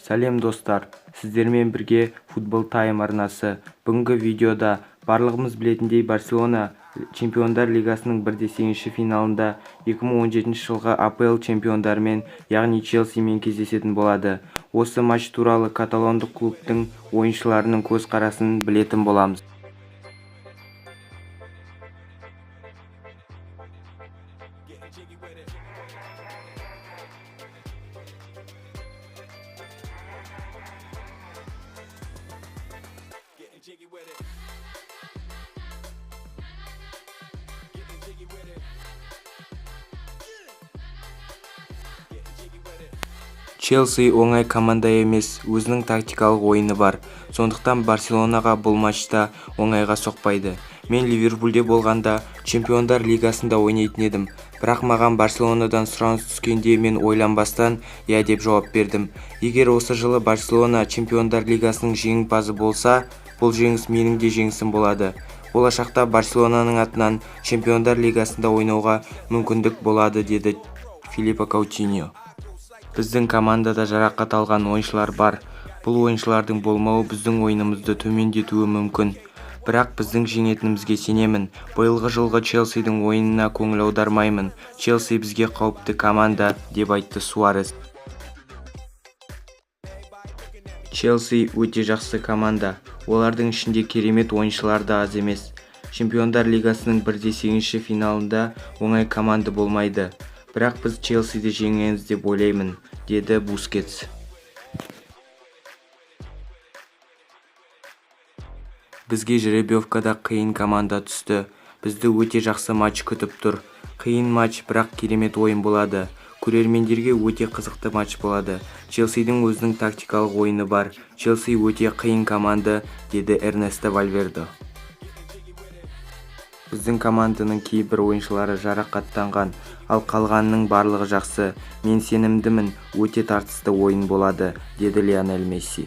Сәлем достар, сіздермен бірге футбол тайм арнасы. Бүгінгі видеода барлығымыз білетіндей Барселона Чемпиондар Лигасының 1/8 финалында 2017 жылғы АПЛ чемпиондарымен, яғни Челсимен кездесетін болады. Осы матч туралы каталондық клубтың ойыншыларының көзқарасын білетін боламыз. Челси оңай команда емес, өзінің тактикалық ойыны бар. Сондықтан Барселонаға бұл матчта оңайға соқпайды. Мен Ливерпульде болғанда Чемпиондар Лигасында ойнайтын едім. Бірақ маған Барселонадан сұраныс түскенде мен ойланбастан «я» деп жауап бердім. Егер осы жылы Барселона Чемпиондар Лигасының жеңімпазы болса, бұл жеңіс менің де жеңісім болады. Болашақта Барселонаның атынан Чемпиондар Лигасында ойнауға мүмкіндік болады, деді Филиппо Каутиньо. Біздің командада жарақат алған ойыншылар бар. Бұл ойыншылардың болмауы біздің ойынымызды төмендетуі мүмкін. Бірақ біздің жеңетінімізге сенемін. Биылғы жылғы Челсидің ойынына көңіл аудармаймын. Челси бізге қауіпті команда, деп айтты Суарес. Челси өте жақсы команда. Олардың ішінде керемет ойыншылар да аз емес. Чемпиондар Лигасының 1/8 финалында оңай команда болмайды. Бірақ біз Челсиді жеңеміз деп ойлаймын, деді Бускетс. Бізге жеребьевкада қиын команда түсті. Бізді өте жақсы матч күтіп тұр. Қиын матч, бірақ керемет ойын болады. Көрермендерге өте қызықты матч болады. Челсидің өзінің тактикалық ойыны бар. Челси өте қиын команда, деді Эрнесто Вальверде. Біздің команданың кейбір ойыншылары жарақаттанған, ал қалғанының барлығы жақсы. Мен сенімдімін, өте тартысты ойын болады, деді Лионель Месси.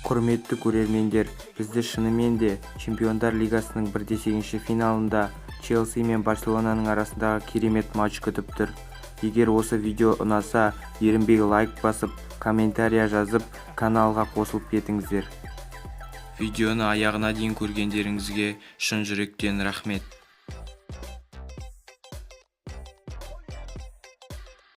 Құрметті көрермендер, бізді шынымен де Чемпиондар Лигасының 1/8 финалында Челси мен Барселонаның арасындағы керемет матч күтіп тұр. Егер осы видео ұнаса, ерінбей лайк басып, комментария жазып, каналға қосылып кетіңіздер. Видеоны аяғына дейін көргендеріңізге шын жүректен рахмет.